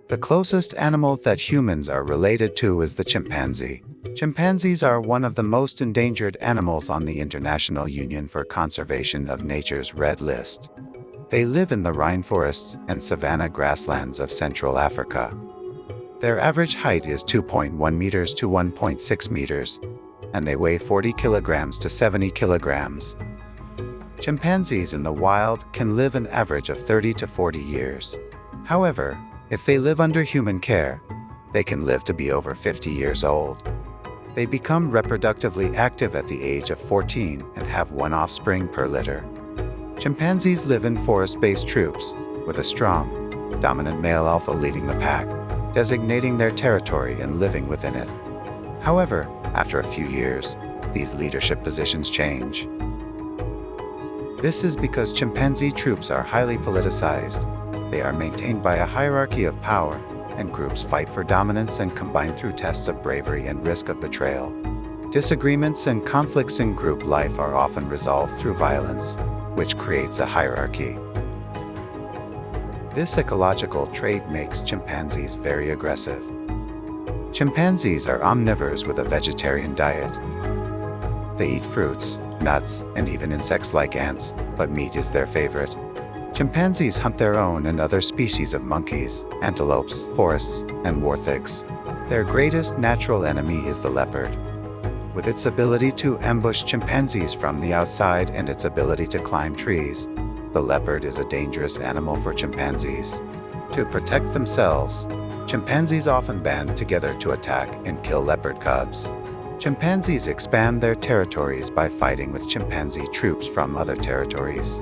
The closest animal that humans are related to is the chimpanzee. Chimpanzees are one of the most endangered animals on the International Union for Conservation of Nature's Red List. They live in the rainforests and savanna grasslands of Central Africa. Their average height is 2.1 meters to 1.6 meters, and they weigh 40 kilograms to 70 kilograms. Chimpanzees in the wild can live an average of 30 to 40 years. However, if they live under human care, they can live to be over 50 years old. They become reproductively active at the age of 14 and have one offspring per litter. Chimpanzees live in forest-based troops, with a strong, dominant male alpha leading the pack, designating their territory and living within it. However, after a few years, these leadership positions change. This is because chimpanzee troops are highly politicized. They are maintained by a hierarchy of power, and groups fight for dominance and combine through tests of bravery and risk of betrayal. Disagreements and conflicts in group life are often resolved through violence, which creates a hierarchy. This ecological trait makes chimpanzees very aggressive. Chimpanzees are omnivores with a vegetarian diet. They eat fruits, nuts, and even insects like ants, but meat is their favorite. Chimpanzees hunt their own and other species of monkeys, antelopes, forests, and warthogs. Their greatest natural enemy is the leopard. With its ability to ambush chimpanzees from the outside and its ability to climb trees, the leopard is a dangerous animal for chimpanzees. To protect themselves, chimpanzees often band together to attack and kill leopard cubs. Chimpanzees expand their territories by fighting with chimpanzee troops from other territories.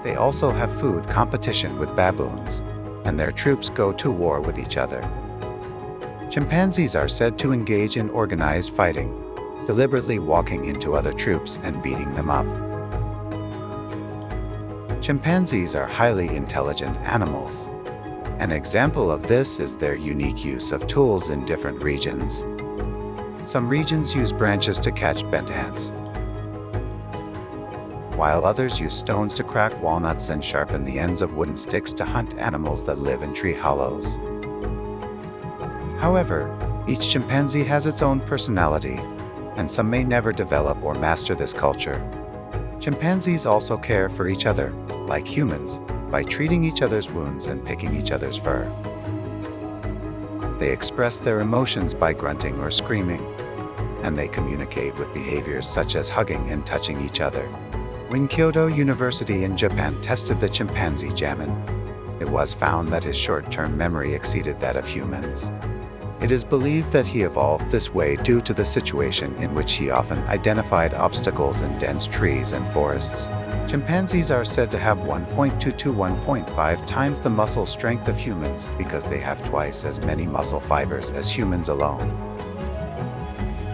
They also have food competition with baboons, and their troops go to war with each other. Chimpanzees are said to engage in organized fighting, deliberately walking into other troops and beating them up. Chimpanzees are highly intelligent animals. An example of this is their unique use of tools in different regions. Some regions use branches to catch bent ants, while others use stones to crack walnuts and sharpen the ends of wooden sticks to hunt animals that live in tree hollows. However, each chimpanzee has its own personality, and some may never develop or master this culture. Chimpanzees also care for each other, like humans, by treating each other's wounds and picking each other's fur. They express their emotions by grunting or screaming, and they communicate with behaviors such as hugging and touching each other. When Kyoto University in Japan tested the chimpanzee Jamin, it was found that his short-term memory exceeded that of humans. It is believed that he evolved this way due to the situation in which he often identified obstacles in dense trees and forests. Chimpanzees are said to have 1.2 to 1.5 times the muscle strength of humans because they have twice as many muscle fibers as humans alone.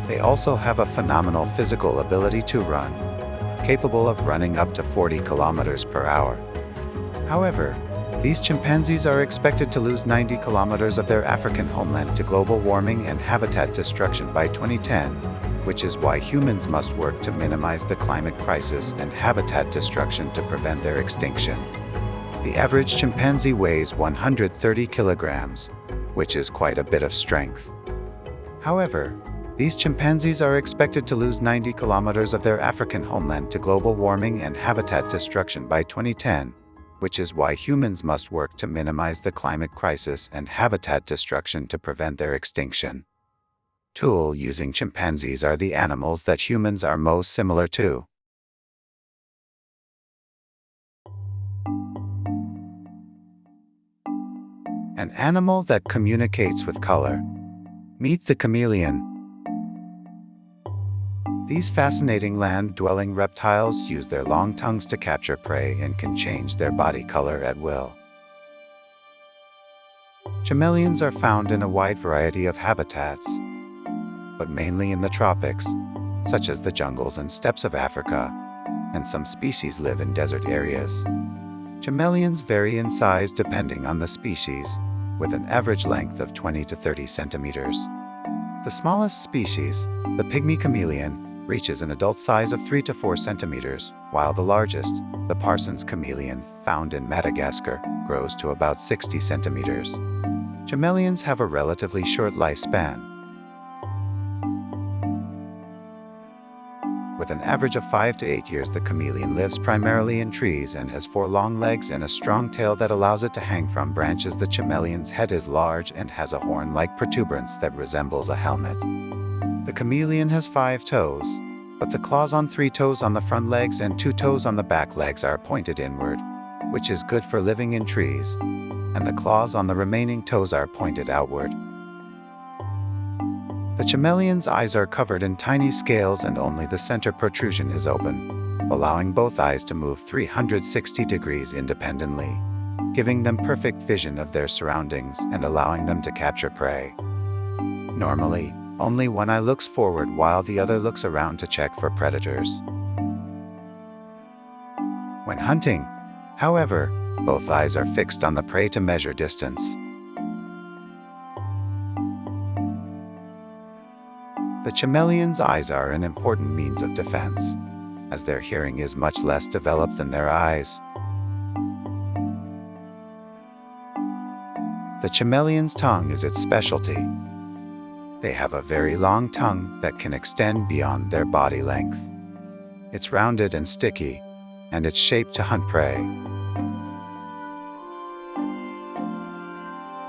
They also have a phenomenal physical ability to run, capable of running up to 40 kilometers per hour. However, these chimpanzees are expected to lose 90 kilometers of their African homeland to global warming and habitat destruction by 2010, which is why humans must work to minimize the climate crisis and habitat destruction to prevent their extinction. The average chimpanzee weighs 130 kilograms, which is quite a bit of strength. However, these chimpanzees are expected to lose 90 kilometers of their African homeland to global warming and habitat destruction by 2010, which is why humans must work to minimize the climate crisis and habitat destruction to prevent their extinction. Tool using chimpanzees are the animals that humans are most similar to. An animal that communicates with color. Meet the chameleon. These fascinating land-dwelling reptiles use their long tongues to capture prey and can change their body color at will. Chameleons are found in a wide variety of habitats, but mainly in the tropics, such as the jungles and steppes of Africa, and some species live in desert areas. Chameleons vary in size depending on the species, with an average length of 20 to 30 centimeters. The smallest species, the pygmy chameleon, reaches an adult size of 3 to 4 centimeters, while the largest, the Parsons chameleon, found in Madagascar, grows to about 60 centimeters. Chameleons have a relatively short lifespan, with an average of 5 to 8 years. The chameleon lives primarily in trees and has 4 long legs and a strong tail that allows it to hang from branches. The chameleon's head is large and has a horn-like protuberance that resembles a helmet. The chameleon has 5 toes, but the claws on 3 toes on the front legs and 2 toes on the back legs are pointed inward, which is good for living in trees, and the claws on the remaining toes are pointed outward. The chameleon's eyes are covered in tiny scales and only the center protrusion is open, allowing both eyes to move 360 degrees independently, giving them perfect vision of their surroundings and allowing them to capture prey. Normally, only one eye looks forward while the other looks around to check for predators. When hunting, however, both eyes are fixed on the prey to measure distance. The chameleon's eyes are an important means of defense, as their hearing is much less developed than their eyes. The chameleon's tongue is its specialty. They have a very long tongue that can extend beyond their body length. It's rounded and sticky, and it's shaped to hunt prey.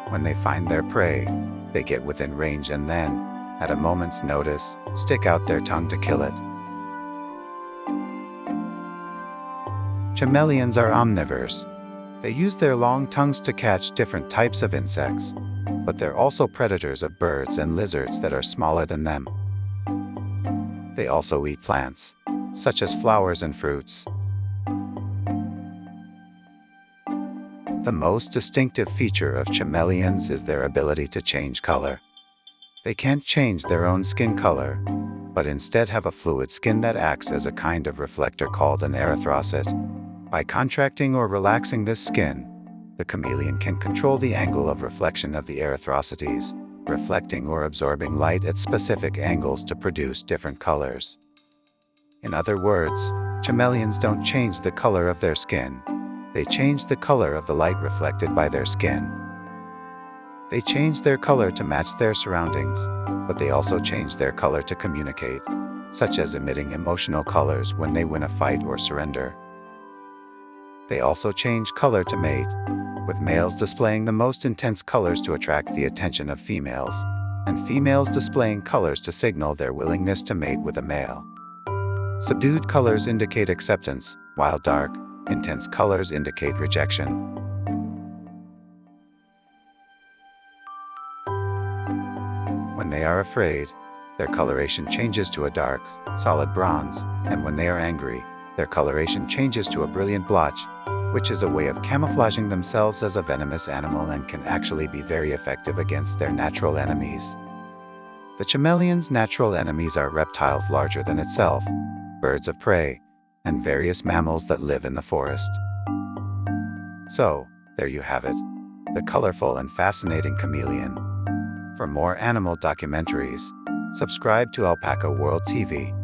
When they find their prey, they get within range and then, at a moment's notice, stick out their tongue to kill it. Chameleons are omnivores. They use their long tongues to catch different types of insects, but they're also predators of birds and lizards that are smaller than them. They also eat plants, such as flowers and fruits. The most distinctive feature of chameleons is their ability to change color. They can't change their own skin color, but instead have a fluid skin that acts as a kind of reflector called an erythrocyte. By contracting or relaxing this skin, the chameleon can control the angle of reflection of the erythrocytes, reflecting or absorbing light at specific angles to produce different colors. In other words, chameleons don't change the color of their skin. They change the color of the light reflected by their skin. They change their color to match their surroundings, but they also change their color to communicate, such as emitting emotional colors when they win a fight or surrender. They also change color to mate, with males displaying the most intense colors to attract the attention of females, and females displaying colors to signal their willingness to mate with a male. Subdued colors indicate acceptance, while dark, intense colors indicate rejection. When they are afraid, their coloration changes to a dark, solid bronze, and when they are angry, their coloration changes to a brilliant blotch, which is a way of camouflaging themselves as a venomous animal and can actually be very effective against their natural enemies. The chameleon's natural enemies are reptiles larger than itself, birds of prey, and various mammals that live in the forest. So, there you have it, the colorful and fascinating chameleon. For more animal documentaries, subscribe to Alpacaworld TV.